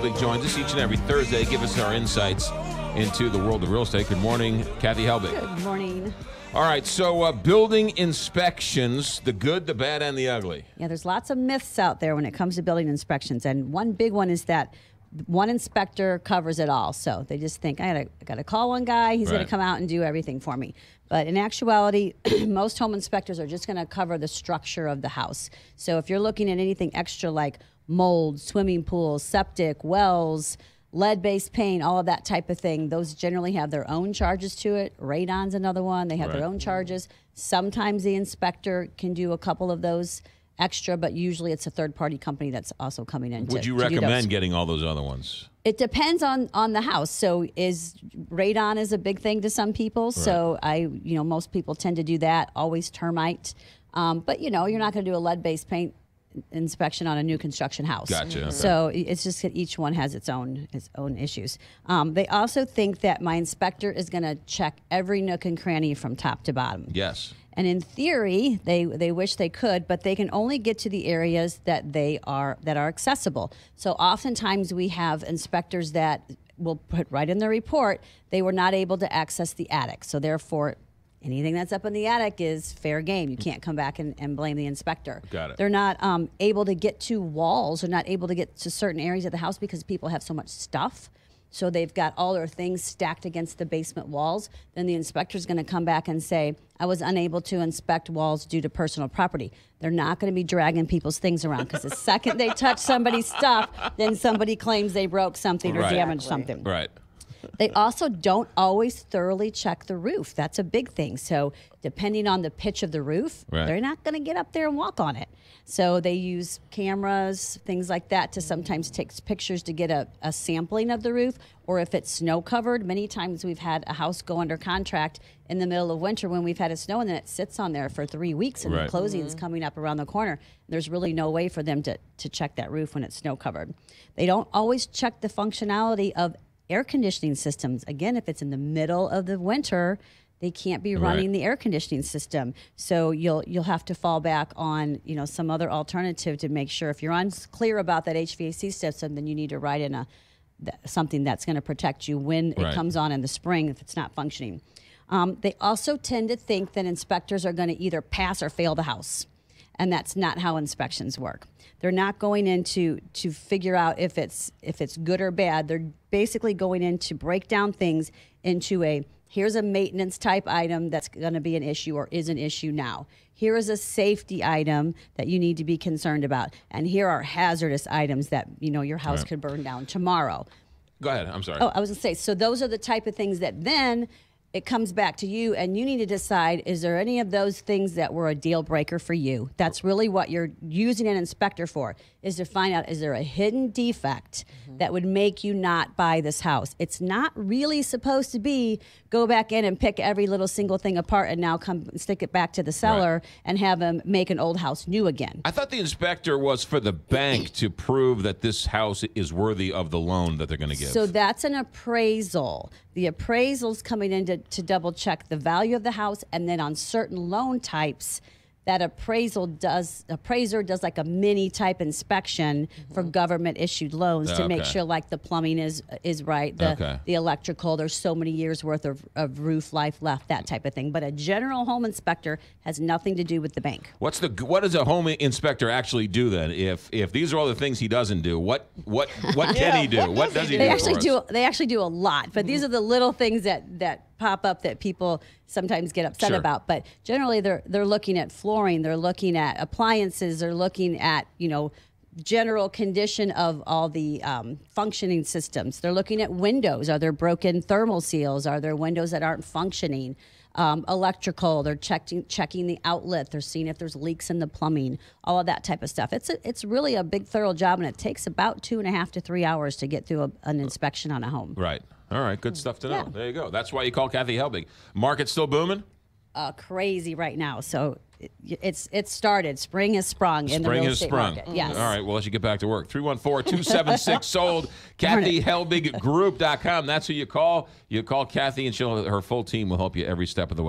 Helbig joins us each and every Thursday. Give us our insights into the world of real estate. Good morning, Kathy Helbig. Good morning. All right, so building inspections, the good, the bad, and the ugly. Yeah, there's lots of myths out there when it comes to building inspections, and one big one is that one inspector covers it all. So they just think, I gotta call one guy, he's going to come out and do everything for me. But in actuality, most home inspectors are just going to cover the structure of the house. So if you're looking at anything extra like mold, swimming pools, septic, wells, lead-based paint, all of that type of thing, those generally have their own charges to it. Radon's another one. They have their own charges. Sometimes the inspector can do a couple of those extra, but usually it's a third-party company that's also coming in. Would you recommend getting all those other ones? It depends on the house. So radon is a big thing to some people. Right. So most people tend to do that. Always termite. But you're not going to do a lead-based paint inspection on a new construction house. Gotcha. Okay. So it's just that each one has its own issues. They also think that my inspector is going to check every nook and cranny from top to bottom. Yes. And in theory, they wish they could, but they can only get to the areas that are accessible. So oftentimes we have inspectors that will put right in their report they were not able to access the attic. So therefore, anything that's up in the attic is fair game. You can't come back and blame the inspector. Got it. They're not able to get to walls or not able to get to certain areas of the house because people have so much stuff. So they've got all their things stacked against the basement walls. Then the inspector's going to come back and say, I was unable to inspect walls due to personal property. They're not going to be dragging people's things around because the second they touch somebody's stuff, then somebody claims they broke something or damaged something. Right. They also don't always thoroughly check the roof. That's a big thing. So depending on the pitch of the roof, they're not going to get up there and walk on it. So they use cameras, things like that, to sometimes take pictures to get a sampling of the roof. Or if it's snow covered, many times we've had a house go under contract in the middle of winter when we've had a snow, and then it sits on there for 3 weeks and the closing is coming up around the corner. There's really no way for them to check that roof when it's snow covered. They don't always check the functionality of air conditioning systems. Again, if it's in the middle of the winter, they can't be running the air conditioning system. So you'll have to fall back on some other alternative to make sure. If you're unclear about that HVAC system, then you need to write in something that's going to protect you when it comes on in the spring if it's not functioning. They also tend to think that inspectors are going to either pass or fail the house. And that's not how inspections work. They're not going in to figure out if it's good or bad. They're basically going in to break down things into here's a maintenance type item that's going to be an issue or is an issue now. Here is a safety item that you need to be concerned about. And here are hazardous items that your house could burn down tomorrow. Go ahead. I'm sorry. Oh, I was going to say, so those are the type of things that then it comes back to you, and you need to decide, is there any of those things that were a deal breaker for you? That's really what you're using an inspector for, is to find out, is there a hidden defect that would make you not buy this house? It's not really supposed to be go back in and pick every little single thing apart and now come stick it back to the seller and have them make an old house new again. I thought the inspector was for the bank to prove that this house is worthy of the loan that they're going to give. So that's an appraisal. The appraisal's coming in to double check the value of the house, and then on certain loan types, that appraiser does like a mini type inspection for government issued loans to make sure like the plumbing is right, the electrical, there's so many years worth of roof life left, that type of thing. But a general home inspector has nothing to do with the bank. What does a home inspector actually do then? If these are all the things he doesn't do, what can he do? What does he do? They actually do a lot, but these are the little things that pop up that people sometimes get upset about. But generally they're looking at flooring, they're looking at appliances, they're looking at general condition of all the functioning systems. They're looking at windows. Are there broken thermal seals? Are there windows that aren't functioning? Electrical, they're checking the outlet. They're seeing if there's leaks in the plumbing, all of that type of stuff. It's really a big, thorough job, and it takes about 2.5 to 3 hours to get through an inspection on a home. Right. All right. Good stuff to know. There you go. That's why you call Kathy Helbig. Market's still booming? Crazy right now. So it's started. Spring has sprung in the real estate market. Yes. All right. Well, let's get back to work. 314-276-SOLD. KathyHelbigGroup.com. That's who you call. You call Kathy, and her full team will help you every step of the way.